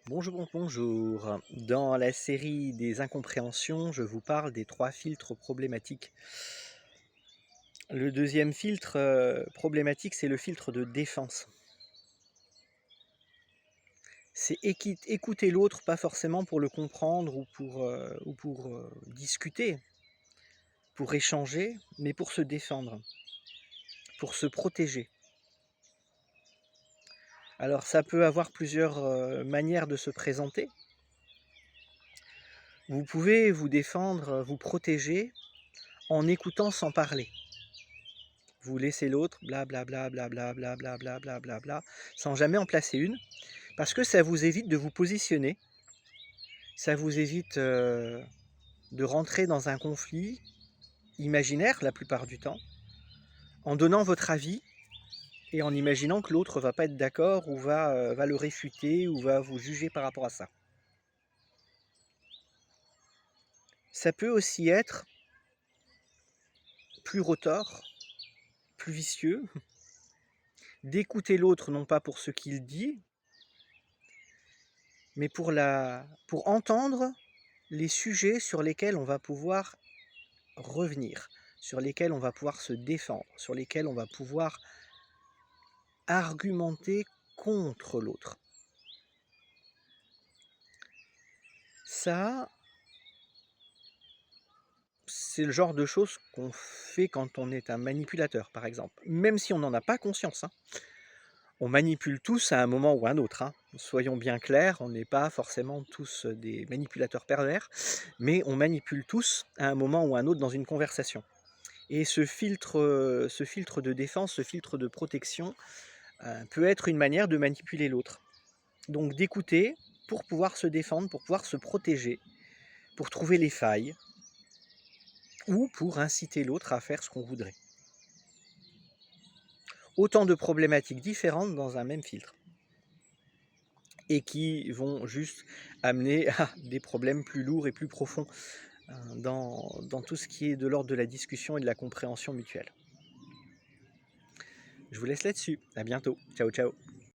Bonjour, bonjour. Dans la série des incompréhensions, je vous parle des 3 filtres problématiques. Le deuxième filtre problématique, c'est le filtre de défense. C'est écouter l'autre, pas forcément pour le comprendre ou pour discuter, pour échanger, mais pour se défendre, pour se protéger. Alors ça peut avoir plusieurs manières de se présenter. Vous pouvez vous défendre, vous protéger en écoutant sans parler. Vous laissez l'autre blablabla, blablabla, blablabla, blablabla, sans jamais en placer une, parce que ça vous évite de vous positionner, ça vous évite de rentrer dans un conflit imaginaire la plupart du temps, en donnant votre avis et en imaginant que l'autre va pas être d'accord ou va le réfuter ou va vous juger par rapport à ça. Ça peut aussi être plus retors, plus vicieux, d'écouter l'autre non pas pour ce qu'il dit, mais pour entendre les sujets sur lesquels on va pouvoir revenir, sur lesquels on va pouvoir se défendre, sur lesquels on va pouvoir argumenter contre l'autre. Ça, c'est le genre de choses qu'on fait quand on est un manipulateur, par exemple. Même si on n'en a pas conscience, hein. On manipule tous à un moment ou à un autre, hein. Soyons bien clairs, on n'est pas forcément tous des manipulateurs pervers, mais on manipule tous à un moment ou à un autre dans une conversation. Et ce filtre de défense, ce filtre de protection, peut être une manière de manipuler l'autre. Donc d'écouter pour pouvoir se défendre, pour pouvoir se protéger, pour trouver les failles, ou pour inciter l'autre à faire ce qu'on voudrait. Autant de problématiques différentes dans un même filtre, et qui vont juste amener à des problèmes plus lourds et plus profonds dans tout ce qui est de l'ordre de la discussion et de la compréhension mutuelle. Je vous laisse là-dessus. À bientôt. Ciao, ciao.